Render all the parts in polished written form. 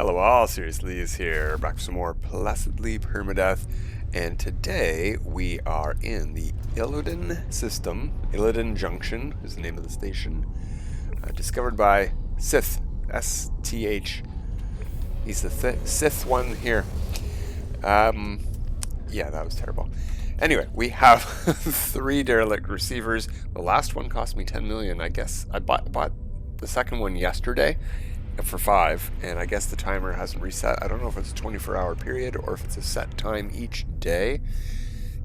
Hello all, Seriously is here, back for some more Placidlee Permadeath, and today we are in the Uenoh system. Uenoh Junction is the name of the station, discovered by Sith, S-T-H. He's the Sith one here. Yeah, that was terrible. Anyway, we have 3 derelict receivers. The last one cost me 10 million. I guess I bought the second one yesterday for 5, and I guess the timer hasn't reset. I don't know if it's a 24-hour period or if it's a set time each day.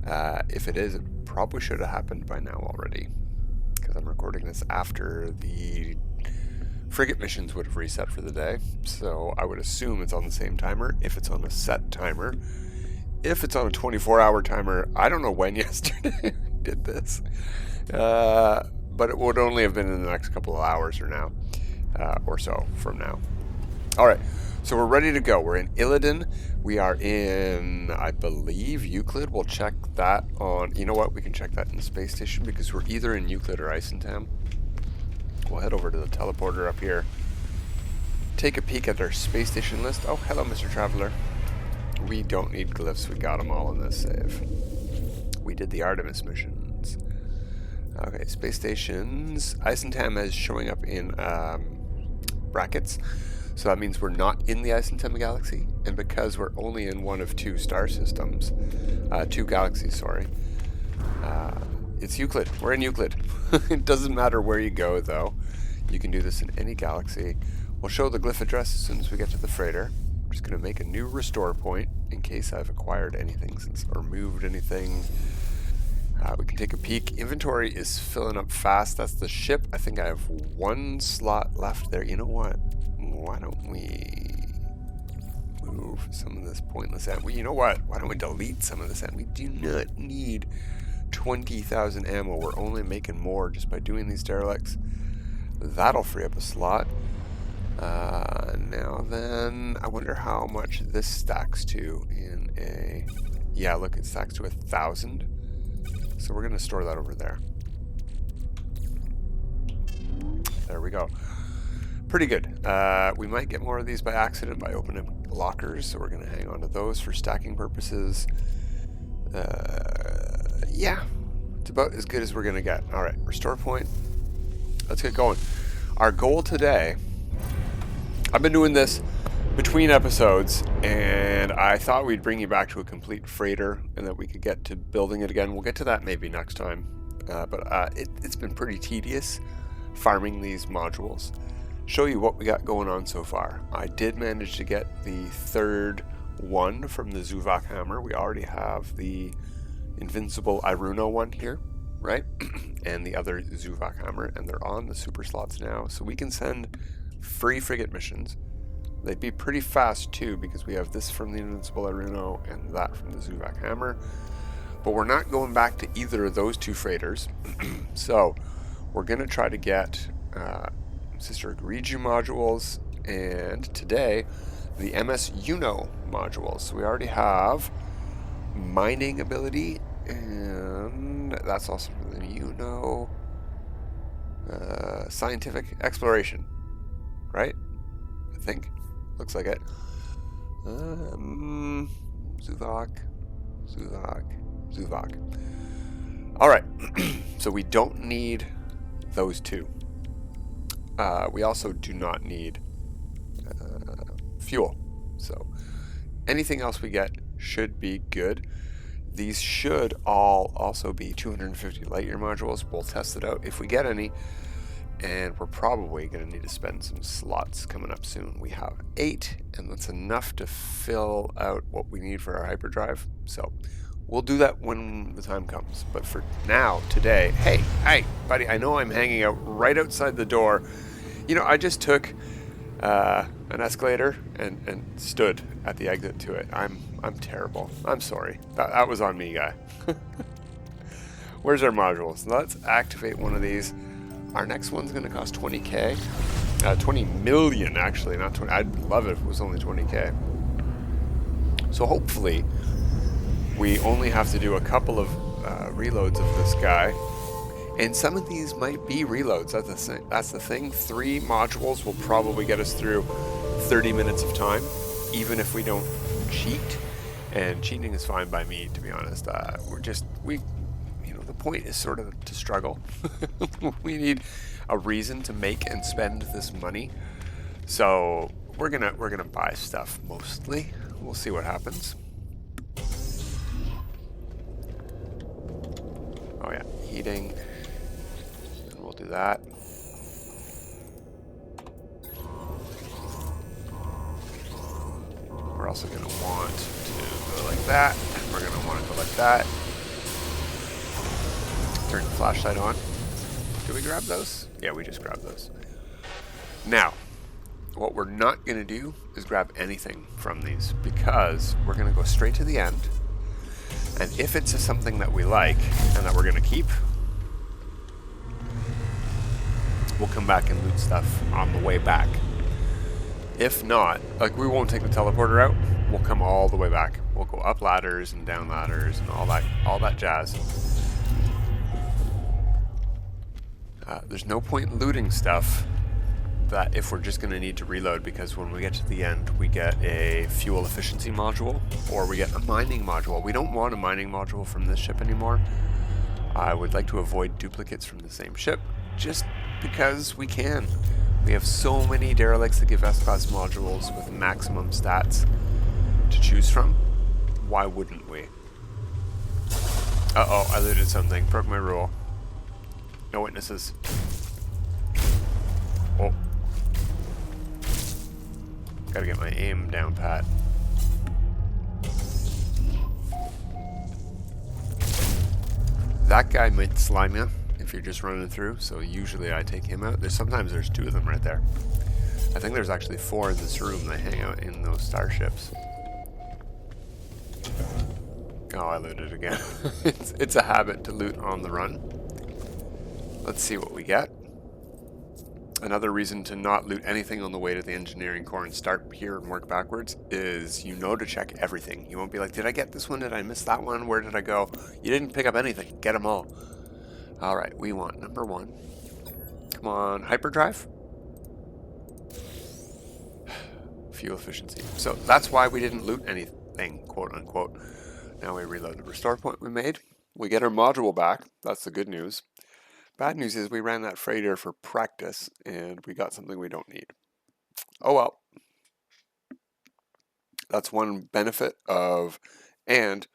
If it is, it probably should have happened by now already, because I'm recording this after the frigate missions would have reset for the day. So I would assume it's on the same timer if it's on a set timer. If it's on a 24-hour timer, I don't know when yesterday I did this, but it would only have been in the next couple of hours or now. Or so from now. Alright, so we're ready to go. We're in Uenoh. We are in, I believe, Euclid. We'll check that on, you know what, we can check that in the space station because we're either in Euclid or Isentam. We'll head over to the teleporter up here. Take a peek at our space station list. Oh, hello, Mr. Traveler. We don't need glyphs. We got them all in this save. We did the Artemis missions. Okay, space stations. Isentam is showing up in brackets, so that means we're not in the Isentam galaxy, and because we're only in one of 2 star systems, 2 galaxies, sorry, it's Euclid. We're in Euclid. It doesn't matter where you go, though. You can do this in any galaxy. We'll show the glyph address as soon as we get to the freighter. I'm just going to make a new restore point in case I've acquired anything or moved anything. We can take a peek. Inventory is filling up fast. That's the ship. I think I have 1 slot left there. You know what? Why don't we move some of this pointless ammo? You know what? Why don't we delete some of this ammo? We do not need 20,000 ammo. We're only making more just by doing these derelicts. That'll free up a slot. Now then, I wonder how much this stacks to in a... Yeah, look, it stacks to 1,000. So we're going to store that over there. There we go. Pretty good. We might get more of these by accident by opening lockers, so we're going to hang on to those for stacking purposes. Yeah, it's about as good as we're going to get. All right, restore point. Let's get going. Our goal today, I've been doing this between episodes, and I thought we'd bring you back to a complete freighter and that we could get to building it again. We'll get to that maybe next time, but it's been pretty tedious farming these modules. Show you what we got going on so far. I did manage to get the 3rd one from the Zuvok hammer. We already have the invincible Uenoh one here, right? And the other Zuvok hammer, and they're on the super slots now, so we can send free frigate missions. They'd be pretty fast too, because we have this from the Invincible Uenoh and that from the Zuvok Hammer. But we're not going back to either of those 2 freighters. So we're going to try to get Sister Egregium modules, and today the MS Uenoh modules. So we already have mining ability, and that's also for the Uenoh. Scientific exploration, right? I think. Looks like it. Zuvok. Alright, so we don't need those 2. We also do not need fuel. So anything else we get should be good. These should all also be 250 light year modules. We'll test it out if we get any. And we're probably going to need to spend some slots coming up soon. We have 8, and that's enough to fill out what we need for our hyperdrive. So we'll do that when the time comes. But for now, today, hey, buddy, I know I'm hanging out right outside the door. You know, I just took an escalator and stood at the exit to it. I'm terrible. I'm sorry. That was on me, guy. Where's our modules? Let's activate one of these. Our next one's going to cost 20k. 20 million, actually, not 20. I'd love it if it was only 20k. So hopefully, we only have to do a couple of reloads of this guy. And some of these might be reloads. That's the thing. 3 modules will probably get us through 30 minutes of time, even if we don't cheat. And cheating is fine by me, to be honest. The point is sort of to struggle. We need a reason to make and spend this money. So we're gonna buy stuff mostly. We'll see what happens. Oh yeah, heating. And we'll do that. We're also going to want to go like that. We're going to want to go like that. Turn the flashlight on. Did we grab those? Yeah, we just grabbed those. Now, what we're not going to do is grab anything from these, because we're going to go straight to the end. And if it's something that we like and that we're going to keep, we'll come back and loot stuff on the way back. If not, like, we won't take the teleporter out. We'll come all the way back. We'll go up ladders and down ladders and all that jazz. There's no point in looting stuff that if we're just going to need to reload, because when we get to the end, we get a fuel efficiency module or we get a mining module. We don't want a mining module from this ship anymore. I would like to avoid duplicates from the same ship, just because we can. We have so many derelicts that give S-Class modules with maximum stats to choose from. Why wouldn't we? Uh-oh, I looted something. Broke my rule. No witnesses. Oh. Gotta get my aim down pat. That guy might slime you if you're just running through, so usually I take him out. Sometimes there's 2 of them right there. I think there's actually 4 in this room that hang out in those starships. Oh, I looted again. It's a habit to loot on the run. Let's see what we get. Another reason to not loot anything on the way to the engineering core and start here and work backwards is to check everything. You won't be like, did I get this one? Did I miss that one? Where did I go? You didn't pick up anything. Get them all. Alright, we want number 1. Come on, hyperdrive. Fuel efficiency. So that's why we didn't loot anything, quote unquote. Now we reload the restore point we made. We get our module back. That's the good news. Bad news is we ran that freighter for practice and we got something we don't need. Oh well. That's one benefit of, and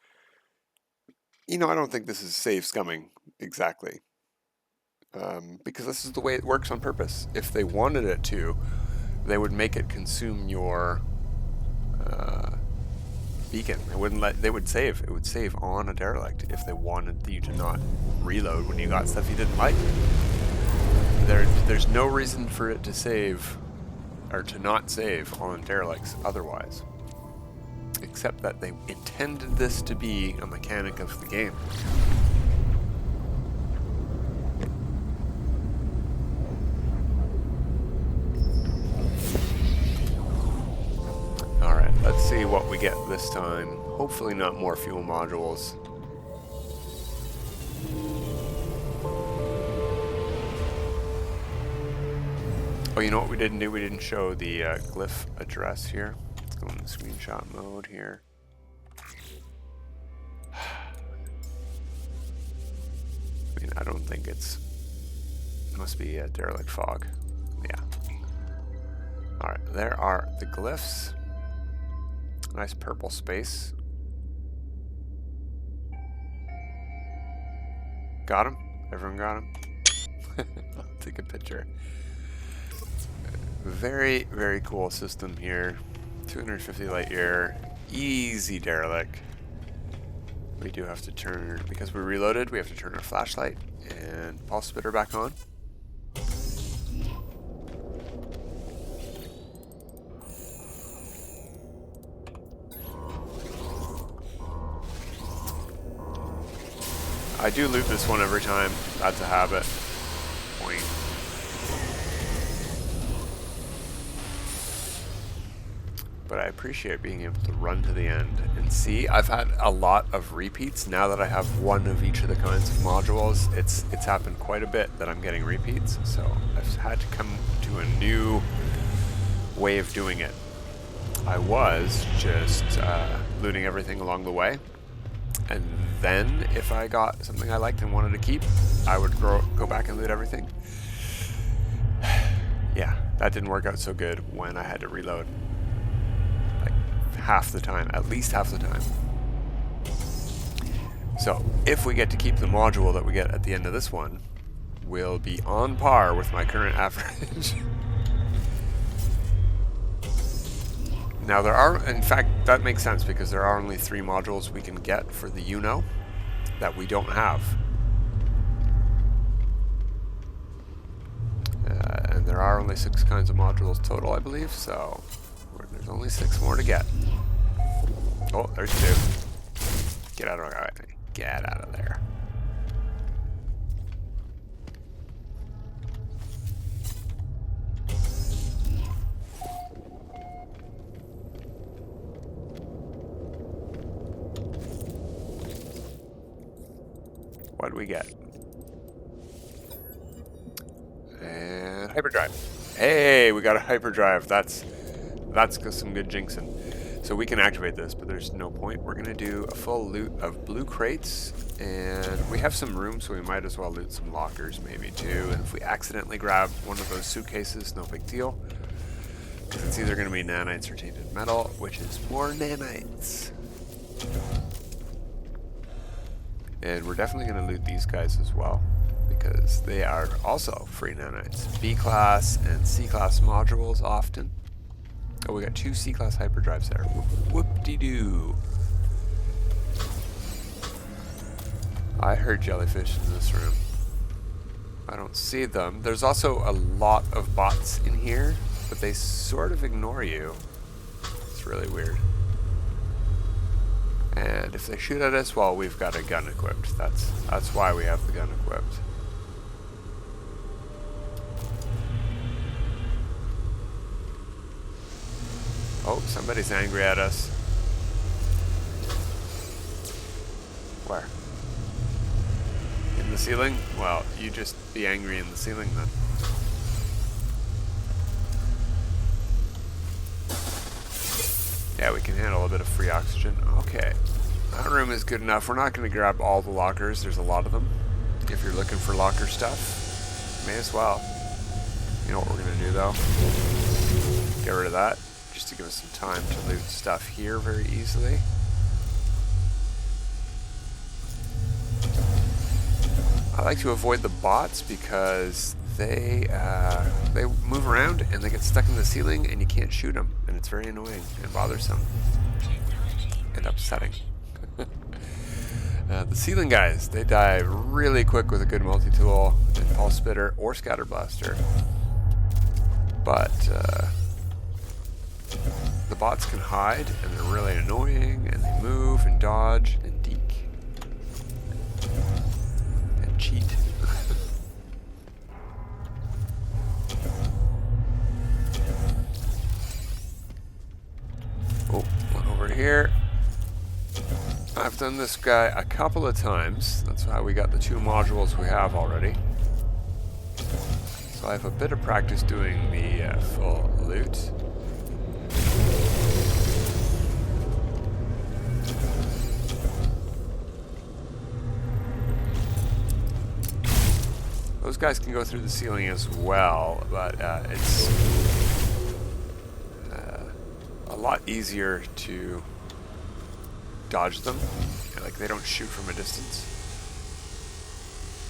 I don't think this is save scumming exactly. Because this is the way it works on purpose. If they wanted it to, they would make it consume your beacon. They would save. It would save on a derelict if they wanted you to not reload when you got stuff you didn't like. There's no reason for it to save, or to not save on derelicts otherwise. Except that they intended this to be a mechanic of the game. Alright, let's see what we get this time. Hopefully not more fuel modules. Oh, you know what we didn't do? We didn't show the glyph address here. Let's go into screenshot mode here. I mean, I don't think it must be a derelict fog. Yeah. Alright, there are the glyphs. Nice purple space. Got him? Everyone got him? I'll take a picture. Very, very cool system here. 250 light year. Easy derelict. We do have to turn, because we reloaded, we have to turn our flashlight and pulse spitter back on. I do loot this one every time. That's a habit. Point. But I appreciate being able to run to the end and see. I've had a lot of repeats now that I have one of each of the kinds of modules. It's happened quite a bit that I'm getting repeats, so I've had to come to a new way of doing it. I was just looting everything along the way, and then if I got something I liked and wanted to keep, I would go back and loot everything. Yeah, that didn't work out so good when I had to reload. Like half the time, at least half the time. So if we get to keep the module that we get at the end of this one, we'll be on par with my current average. Now there are, in fact, that makes sense because there are only 3 modules we can get for the Uenoh that we don't have. And there are only 6 kinds of modules total, I believe, so there's only 6 more to get. Oh, there's 2. Get out of there. Get out of there. What do we get? And hyperdrive. Hey, we got a hyperdrive. That's some good jinxing. So we can activate this, but there's no point. We're gonna do a full loot of blue crates, and we have some room, so we might as well loot some lockers maybe too. And if we accidentally grab one of those suitcases, no big deal. Because it's either gonna be nanites or tainted metal, which is more nanites. And we're definitely going to loot these guys as well, because they are also free nanites. B-class and C-class modules often. Oh, we got 2 C-class hyperdrives there. Whoop-de-doo. I heard jellyfish in this room. I don't see them. There's also a lot of bots in here, but they sort of ignore you. It's really weird. And if they shoot at us, well, we've got a gun equipped. That's why we have the gun equipped. Oh, somebody's angry at us. Where? In the ceiling? Well, you just be angry in the ceiling then. Yeah, we can handle a bit of free oxygen. Okay. That room is good enough. We're not going to grab all the lockers. There's a lot of them. If you're looking for locker stuff, may as well. You know what we're going to do though? Get rid of that, just to give us some time to loot stuff here very easily. I like to avoid the bots because they move around and they get stuck in the ceiling and you can't shoot them, and it's very annoying and bothersome and upsetting. The ceiling guys, they die really quick with a good multi-tool and pulse spitter or scatter blaster, but the bots can hide and they're really annoying, and they move and dodge and deke and cheat. Oh, one over here. I've done this guy a couple of times. That's how we got the 2 modules we have already. So I have a bit of practice doing the full loot. Those guys can go through the ceiling as well, but it's a lot easier to dodge them. Like, they don't shoot from a distance.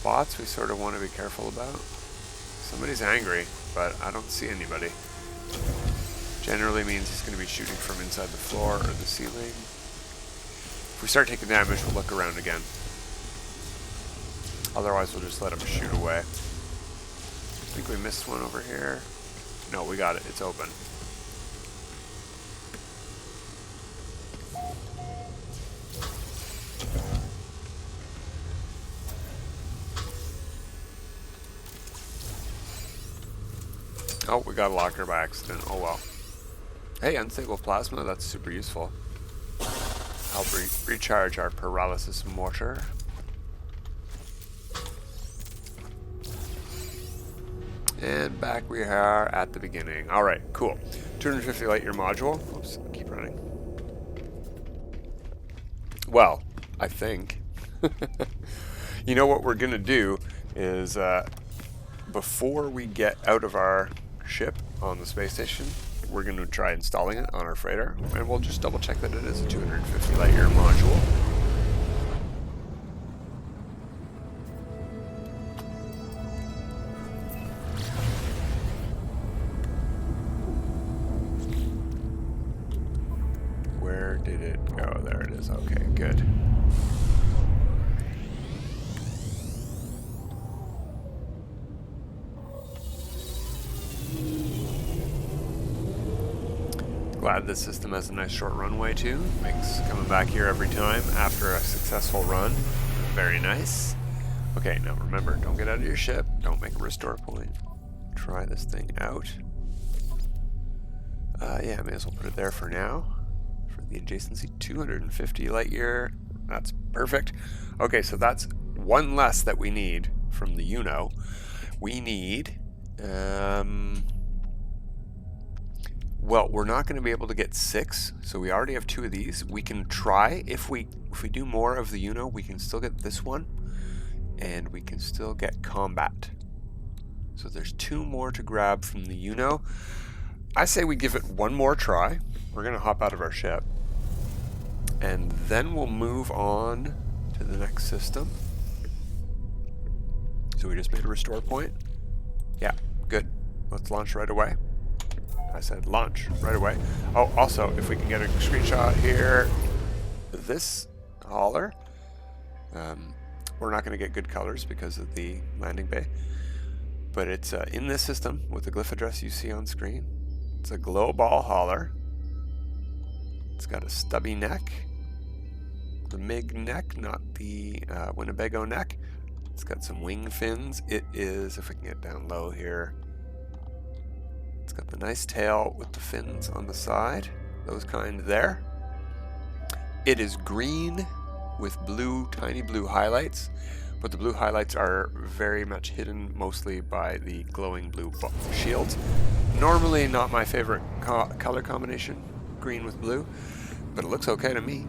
Bots we sort of want to be careful about. Somebody's angry, but I don't see anybody. Generally means he's going to be shooting from inside the floor or the ceiling. If we start taking damage, we'll look around again. Otherwise, we'll just let him shoot away. I think we missed one over here. No, we got it. It's open. Oh, we got a locker by accident. Oh well. Hey, unstable plasma. That's super useful. Help recharge our paralysis mortar. And back we are at the beginning. Alright, cool. 250 light year module. Oops, keep running. Well, I think. You know what we're going to do is, before we get out of our ship on the space station, we're going to try installing it on our freighter, and we'll just double check that it is a 250 light year module. Where did it go? There it is. Okay, good. Glad this system has a nice short runway too. Makes coming back here every time after a successful run very nice. Okay, now remember, don't get out of your ship. Don't make a restore point. Try this thing out. Yeah, I may as well put it there for now. For the adjacency, 250 light year. That's perfect. Okay, so that's one less that we need from the Uenoh. We need... well, we're not going to be able to get 6, so we already have 2 of these. We can try, if we do more of the Uenoh, we can still get this one, and we can still get combat. So there's 2 more to grab from the Uenoh. I say we give it one more try. We're going to hop out of our ship, and then we'll move on to the next system. So we just made a restore point. Yeah, good. Let's launch right away. I said launch right away. Oh, also, if we can get a screenshot here, this hauler, we're not going to get good colors because of the landing bay, but it's in this system with the glyph address you see on screen. It's a glow ball hauler. It's got a stubby neck, the MiG neck, not the Winnebago neck. It's got some wing fins. It is, if we can get down low here, it's got the nice tail with the fins on the side, those kind there. It is green with blue, tiny blue highlights, but the blue highlights are very much hidden mostly by the glowing blue shields. Normally not my favorite color combination, green with blue, but it looks okay to me.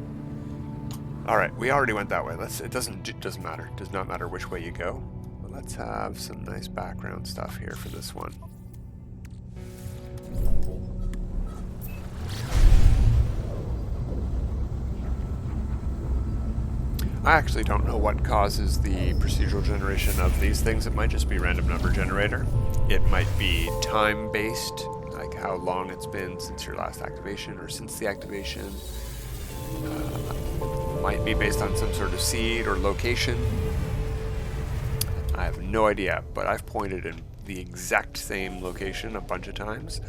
Alright, we already went that way. It doesn't matter. It does not matter which way you go. But let's have some nice background stuff here for this one. I actually don't know what causes the procedural generation of these things. It might just be random number generator. It might be time-based, like how long it's been since your last activation or since the activation. Might be based on some sort of seed or location. I have no idea, but I've pointed in the exact same location a bunch of times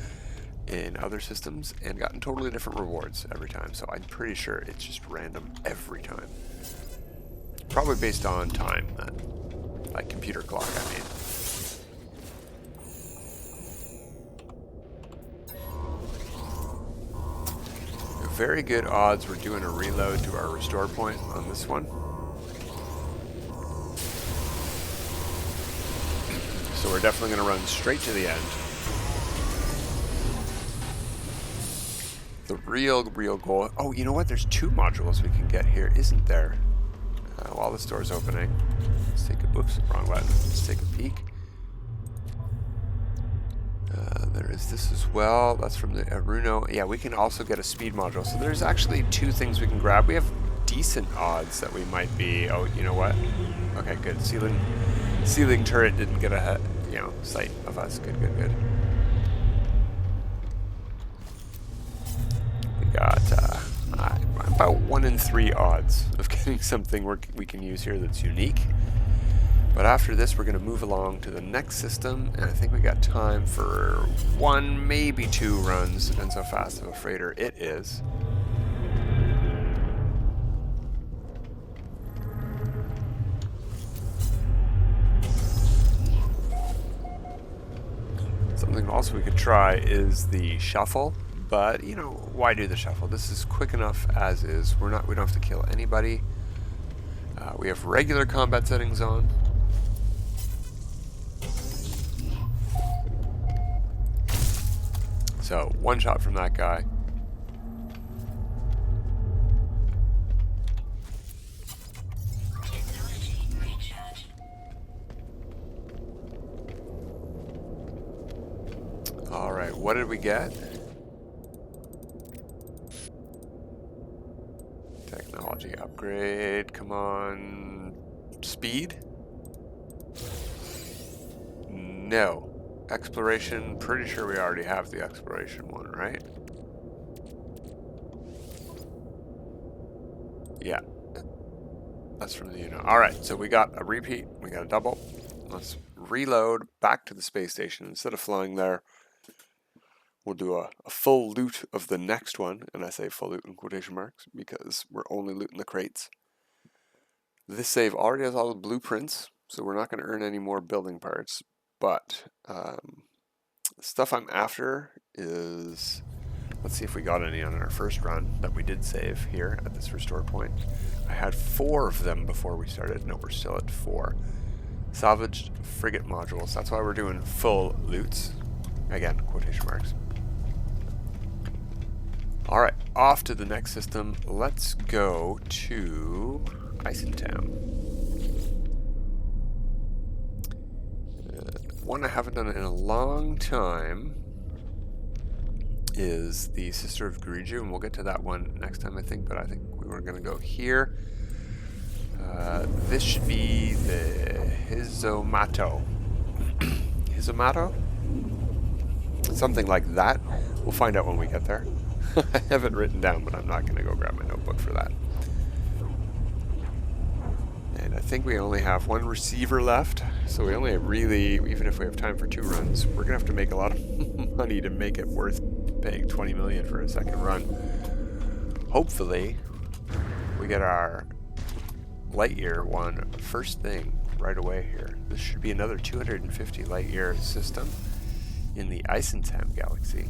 in other systems and gotten totally different rewards every time, so I'm pretty sure it's just random every time. Probably based on time, then. Like computer clock, I mean. Very good odds we're doing a reload to our restore point on this one. So we're definitely going to run straight to the end. The real goal... Oh, you know what? There's 2 modules we can get here, isn't there? While this door's opening. Let's take a... Whoops, wrong button. Let's take a peek. There is this as well. That's from the Uenoh. Yeah, we can also get a speed module. So there's actually 2 things we can grab. We have decent odds that we might be... Oh, you know what? Okay, good. Ceiling turret didn't get a sight of us. Good. We got about 1 in 3 odds of getting something we can use here that's unique. But after this, we're going to move along to the next system, and I think we got time for 1, maybe 2 runs, depends how fast of a freighter it is. Something else we could try is the shuffle, but why do the shuffle? This is quick enough as is. We don't have to kill anybody. We have regular combat settings on. So, one shot from that guy. Alright, what did we get? Technology upgrade, come on. Speed? No. Exploration, pretty sure we already have the exploration one, right? Yeah. That's from the Uenoh. Alright, so we got a repeat, we got a double. Let's reload back to the space station. Instead of flying there, we'll do a full loot of the next one. And I say full loot in quotation marks because we're only looting the crates. This save already has all the blueprints, so we're not going to earn any more building parts. But stuff I'm after is, let's see if we got any on our first run that we did save here at this restore point. I had 4 of them before we started. No, we're still at 4. Salvaged frigate modules. That's why we're doing full loots. Again, quotation marks. Alright, off to the next system. Let's go to Uenoh. One I haven't done in a long time is the Sister of Griju, and we'll get to that one next time, I think, but I think we were going to go here. This should be the Hizomato. Hizomato? Something like that. We'll find out when we get there. I have it written down, but I'm not going to go grab my notebook for that. And I think we only have 1 receiver left, so we only really, even if we have time for 2 runs, we're going to have to make a lot of money to make it worth paying 20 million for a second run. Hopefully, we get our Lightyear one first thing right away here. This should be another 250 Lightyear system in the Uenoh galaxy.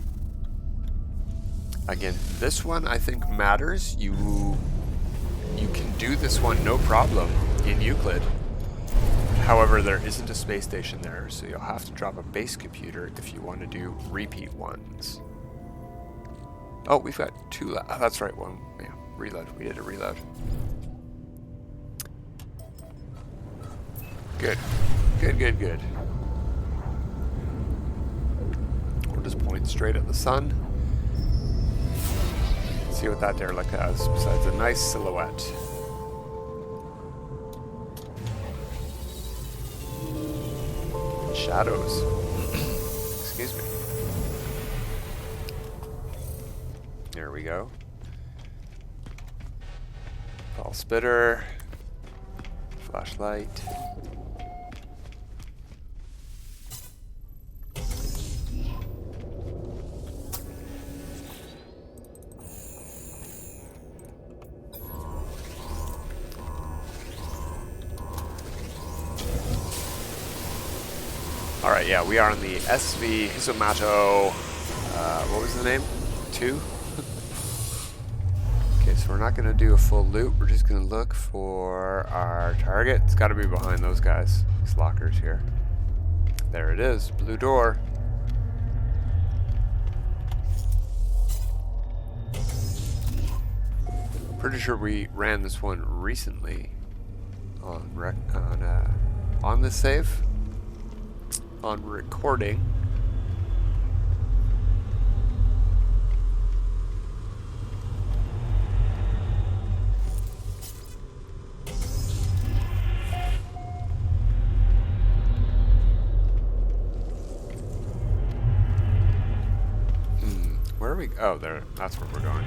Again, this one I think matters. You can do this one no problem in Euclid. However, there isn't a space station there, so you'll have to drop a base computer if you want to do repeat ones. Oh, we've got 2 left. Oh, that's right, one. Yeah, reload. We did a reload. Good. Good, good, good. We'll just point straight at the sun. See what that derelict has besides a nice silhouette. Shadows. Excuse me. There we go. Ball spitter. Flashlight. Alright, yeah, we are on the SV Hizomato, what was the name? 2? Okay, so we're not going to do a full loop, we're just going to look for our target. It's got to be behind those guys, these lockers here. There it is, blue door. Pretty sure we ran this one recently on this save. On recording. Where are we? Oh, there. That's where we're going.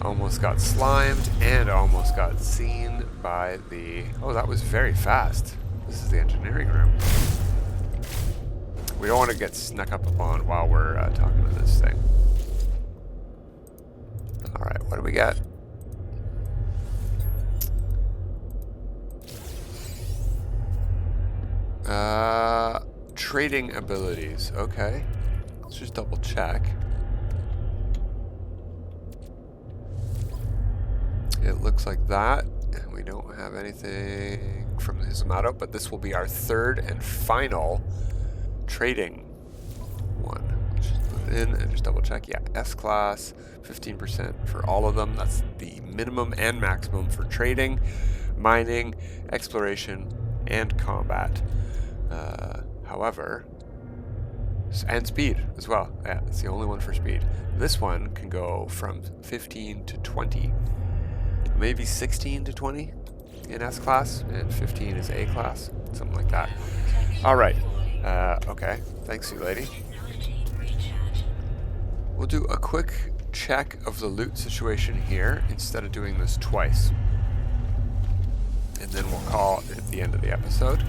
Almost got slimed and almost got seen by the... Oh, that was very fast. This is the engineering room. We don't want to get snuck up upon while we're talking to this thing. Alright, what do we got? Trading abilities. Okay. Let's just double check. It looks like that. And we don't have anything from the Yamato, but this will be our third and final trading one. Just put it in and just double check. Yeah, S-Class, 15% for all of them. That's the minimum and maximum for trading, mining, exploration, and combat. However, and speed as well. Yeah, it's the only one for speed. This one can go from 15 to 20. Maybe 16 to 20 in S-Class, and 15 is A-Class. Something like that. Alright. Okay. Thanks, you lady. We'll do a quick check of the loot situation here instead of doing this twice. And then we'll call it the end of the episode.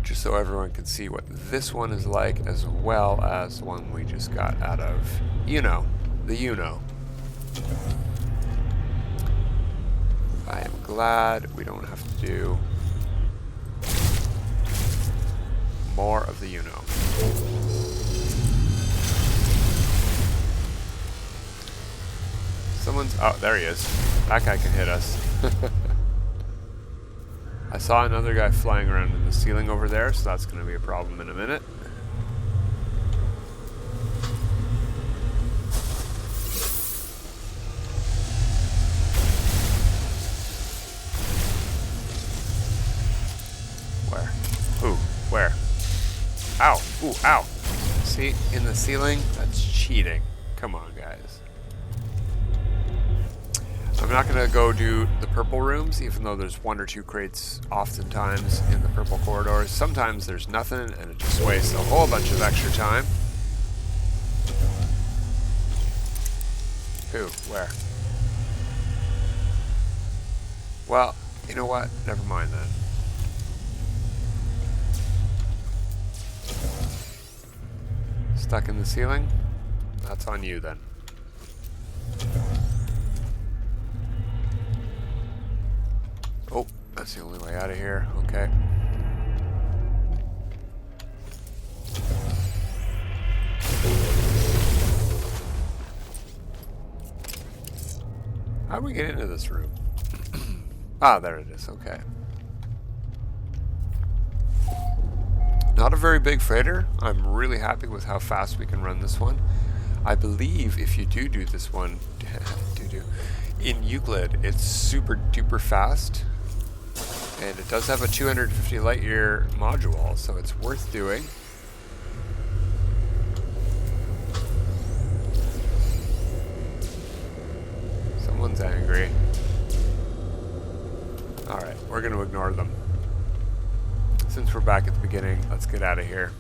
Just so everyone can see what this one is like, as well as the one we just got out of Uenoh, the Uenoh. I am glad we don't have to do more of the Uenoh. Oh, there he is. That guy can hit us. I saw another guy flying around in the ceiling over there, so that's going to be a problem in a minute. Where? Ooh, where? Ow! Ooh, ow! See, in the ceiling? That's cheating. Come on, guys. I'm not going to go do the purple rooms, even though there's 1 or 2 crates oftentimes in the purple corridors. Sometimes there's nothing, and it just wastes a whole bunch of extra time. Who? Where? Well, you know what? Never mind then. Stuck in the ceiling? That's on you then. Oh, that's the only way out of here. Okay. How do we get into this room? Ah, there it is. Okay. Not a very big freighter. I'm really happy with how fast we can run this one. I believe if you do this one, in Euclid, it's super duper fast. And it does have a 250 light year module, so it's worth doing. Someone's angry. Alright, we're going to ignore them. Since we're back at the beginning, let's get out of here.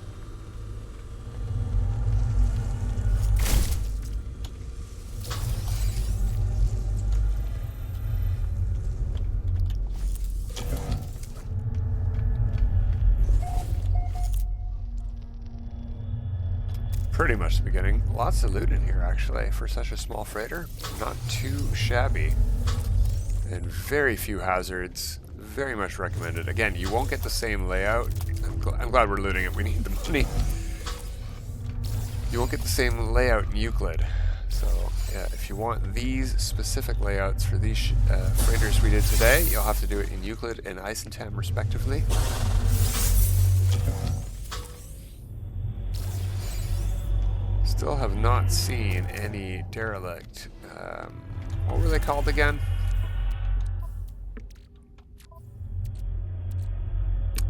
Pretty much the beginning. Lots of loot in here, actually, for such a small freighter. Not too shabby. And very few hazards. Very much recommended. Again, you won't get the same layout. I'm glad we're looting it. We need the money. You won't get the same layout in Euclid. So, yeah, if you want these specific layouts for these freighters we did today, you'll have to do it in Euclid and Eisentam, respectively. Still have not seen any derelict. What were they called again?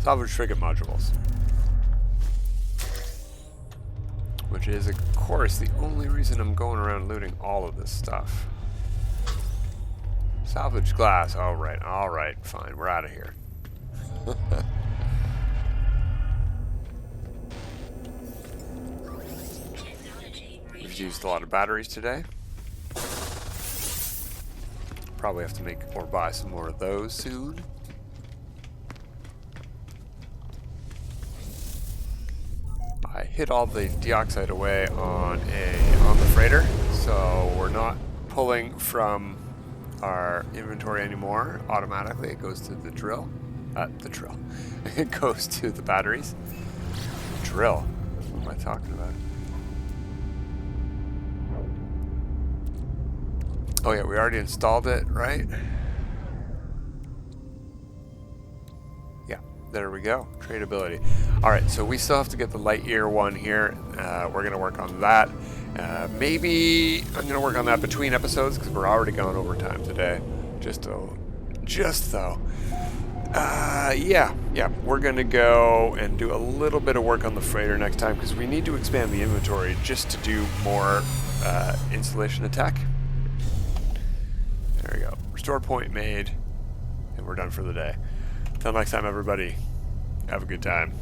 Salvage frigate modules. Which is, of course, the only reason I'm going around looting all of this stuff. Salvage glass. Alright, fine. We're out of here. We've used a lot of batteries today. Probably have to make or buy some more of those soon. I hid all the dioxide away on the freighter, so we're not pulling from our inventory anymore automatically. It goes to the drill. It goes to the batteries. Drill. What am I talking about? Oh yeah, we already installed it, right? There we go. Tradability. All right, so we still have to get the Lightyear one here. We're going to work on that. Maybe I'm going to work on that between episodes because we're already going over time today. Just though. Yeah, we're going to go and do a little bit of work on the freighter next time because we need to expand the inventory just to do more installation attack. There we go. Restore point made, and we're done for the day. Till next time, everybody, have a good time.